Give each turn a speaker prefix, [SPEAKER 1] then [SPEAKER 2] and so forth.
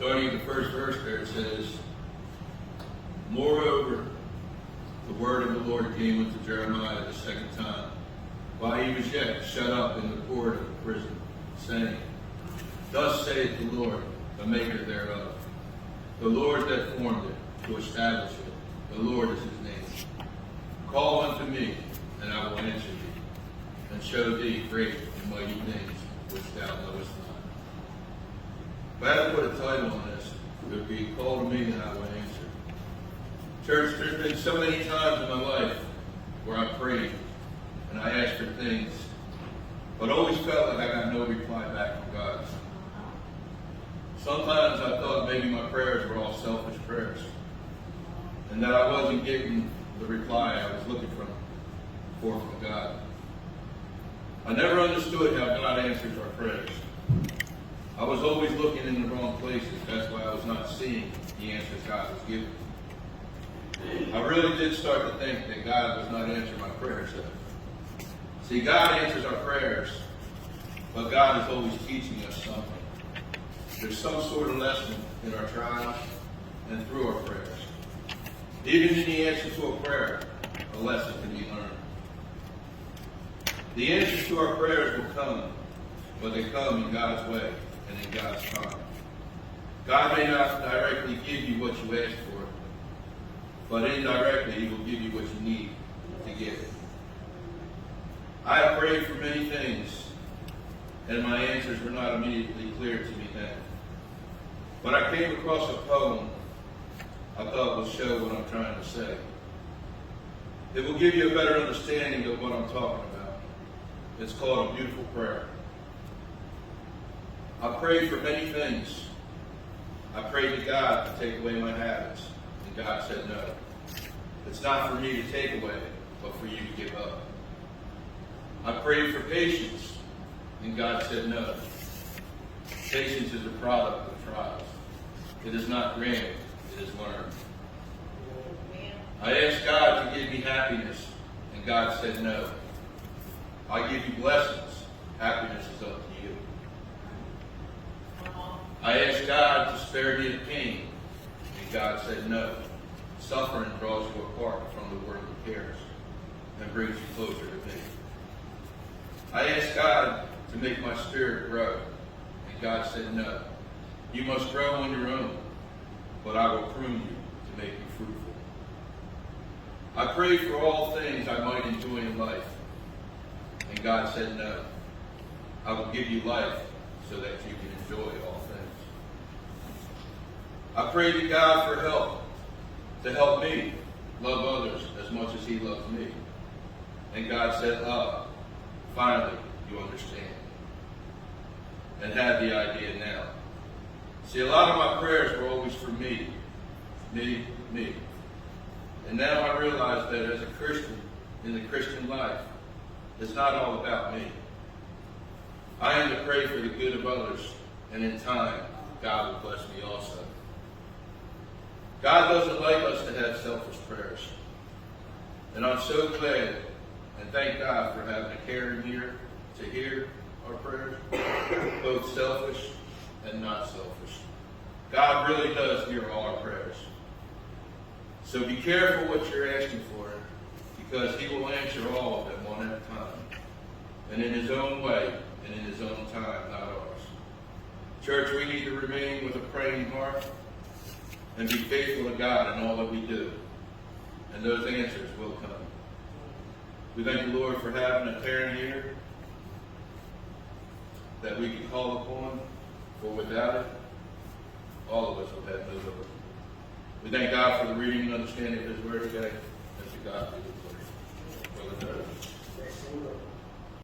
[SPEAKER 1] Starting at the first verse there, it says, Moreover, the word of the Lord came unto Jeremiah the second time, while he was yet shut up in the court of the prison, saying, Thus saith the Lord, the maker thereof, the Lord that formed it, to establish it, the Lord is his name. Call unto me, and I will answer thee, and show thee great and mighty things which thou knowest not. If I had to put a title on this, it would be Call to me, and I will answer. Church, there's been so many times in my life where I prayed and I asked for things, but always felt like I got no reply back from God. Sometimes I thought maybe my prayers were all selfish prayers, and that I wasn't getting the reply I was looking for from God. I never understood how God answers our prayers. I was always looking in the wrong places. That's why I was not seeing the answers God was giving. I really did start to think that God was not answering my prayers. See, God answers our prayers, but God is always teaching us something. There's some sort of lesson in our trials and through our prayers. Even in the answer to a prayer, a lesson can be learned. The answers to our prayers will come, but they come in God's way and in God's time. God may not directly give you what you ask for, but indirectly he will give you what you need to get it. I have prayed for many things, and my answers were not immediately clear to me then. But I came across a poem I thought will show what I'm trying to say. It will give you a better understanding of what I'm talking about. It's called A Beautiful Prayer. I prayed for many things. I prayed to God to take away my habits, and God said no. It's not for me to take away, but for you to give up. I prayed for patience, and God said no. Patience is a product of trials. It is not granted, it is learned. I asked God to give me happiness, and God said no. I give you blessings. Happiness is up to you. I asked God to spare me the pain, and God said no. Suffering draws you apart from the worldly cares and brings you closer to me. I asked God to make my spirit grow, and God said no. You must grow on your own, but I will prune you to make you fruitful. I prayed for all things I might enjoy in life, and God said no. I will give you life so that you can enjoy all things. I prayed to God for help, to help me love others as much as he loves me. And God said, finally you understand and have the idea now. See, a lot of my prayers were always for me. And now I realize that as a Christian, in the Christian life, it's not all about me. I am to pray for the good of others, and in time, God will bless me also. God doesn't like us to have selfish prayers. And I'm so glad and thank God for having a caring ear to hear our prayers, both selfish and not selfish. God really does hear all our prayers. So be careful what you're asking for, because he will answer all of them one at a time, and in his own way and in his own time, not ours. Church, we need to remain with a praying heart and be faithful to God in all that we do, and those answers will come. We thank the Lord for having a caring ear that we can call upon, for without it, all of us will have no hope. We thank God for the reading and understanding of his word today, and to God be the glory.